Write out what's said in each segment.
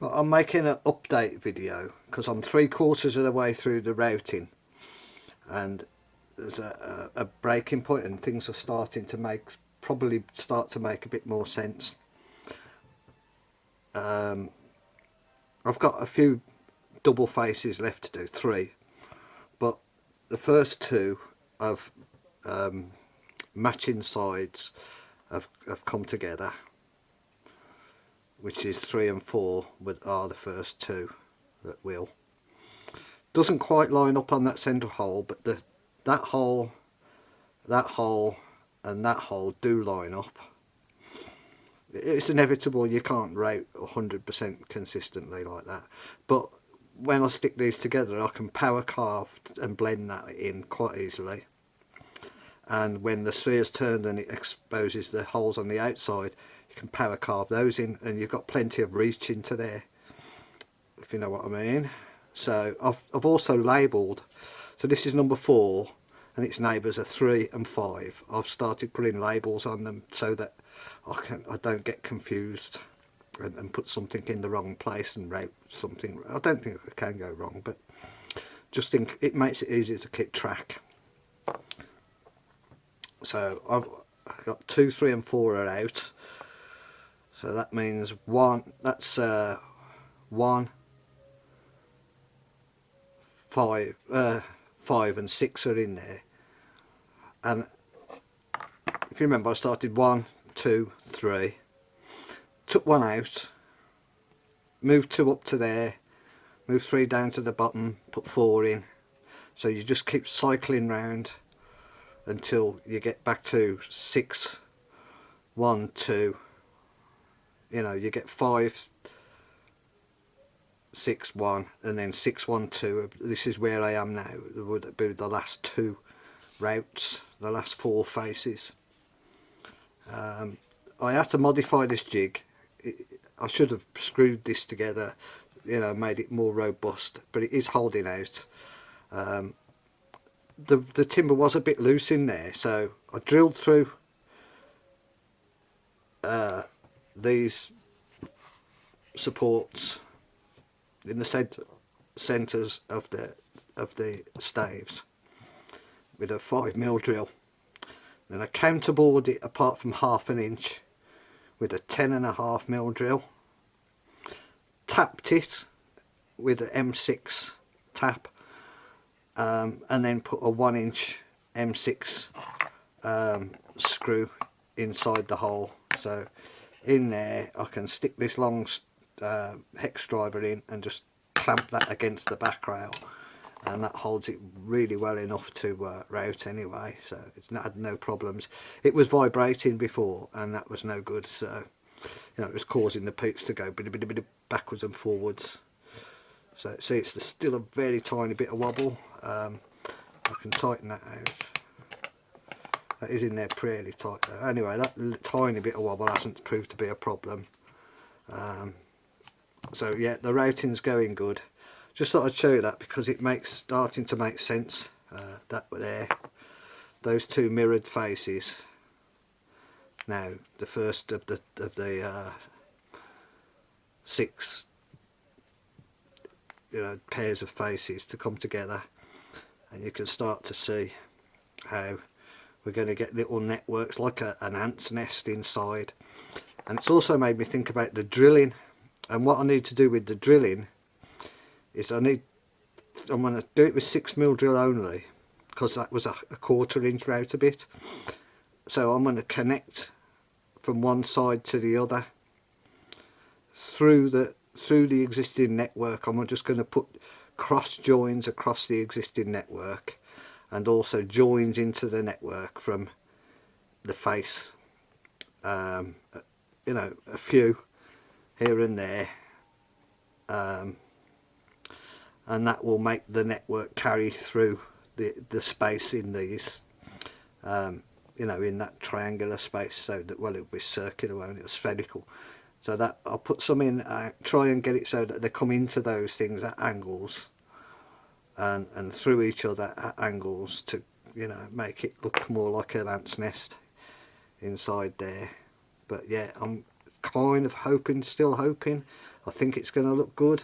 Well, I'm making an update video because I'm 3/4 of the way through the routing, and there's a breaking point and things are starting to probably start to make a bit more sense. I've got a few double faces left to do, 3, but the first 2 of matching sides have come together, which is 3 and 4 are the first 2 that will. Doesn't quite line up on that centre hole, but that hole and that hole do line up. It's inevitable, you can't route 100% consistently like that, but when I stick these together I can power carve and blend that in quite easily, and when the sphere's turned and it exposes the holes on the outside, you can power carve those in and you've got plenty of reach into there, if you know what I mean. So I've also labelled, so this is number 4 and its neighbours are 3 and 5. I've started putting labels on them so that I don't get confused and put something in the wrong place and route something. I don't think it can go wrong, but just think it makes it easier to keep track. So I've got 2, 3 and 4 are out, so that means 1, that's 1, 5, 5 and 6 are in there. And if you remember, I started 1, 2, 3, took 1 out, moved 2 up to there, moved 3 down to the bottom, put 4 in. So you just keep cycling round until you get back to 6, 1, 2. You know, you get 5, 6, 1, and then 6, 1, 2. This is where I am now. It would be the last 2 routes, the last 4 faces. I had to modify this jig. I should have screwed this together, you know, made it more robust, but it is holding out. The timber was a bit loose in there, so I drilled through these supports in the centres of the staves with a 5mm drill. Then I counterbored it apart from 1/2 inch with a 10.5mm drill, tapped it with an M6 tap, and then put a 1-inch M6 screw inside the hole. So in there I can stick this long hex driver in and just clamp that against the back rail, and that holds it really well enough to route anyway, so it's had no problems. It was vibrating before and that was no good, so you know, it was causing the peaks to go backwards and forwards. So see, it's still a very tiny bit of wobble. I can tighten that out. That is in there pretty tight though. Anyway, that tiny bit of wobble hasn't proved to be a problem. So yeah, the routing's going good. Just thought I'd show you that because it starting to make sense. That there, those 2 mirrored faces. Now the first of the 6, you know, pairs of faces to come together, and you can start to see how we're going to get little networks like an ant's nest inside. And it's also made me think about the drilling, and what I need to do with the drilling is I'm going to do it with 6mm drill only, because that was a 1/4 inch router bit. So I'm going to connect from one side to the other through the existing network. I'm just going to put cross joins across the existing network and also joins into the network from the face. You know, a few here and there, and that will make the network carry through the space in these, you know, in that triangular space, so that, well, it'll be circular, won't it, or spherical. So that I'll put some in, try and get it so that they come into those things at angles and through each other at angles to, you know, make it look more like an ant's nest inside there. But yeah, I'm kind of hoping, still hoping, I think it's going to look good.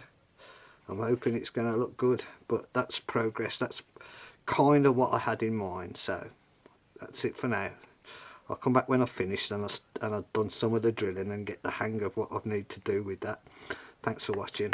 I'm hoping it's going to look good, but that's progress. That's kind of what I had in mind. So that's it for now. I'll come back when I've finished and I've done some of the drilling and get the hang of what I need to do with that. Thanks for watching.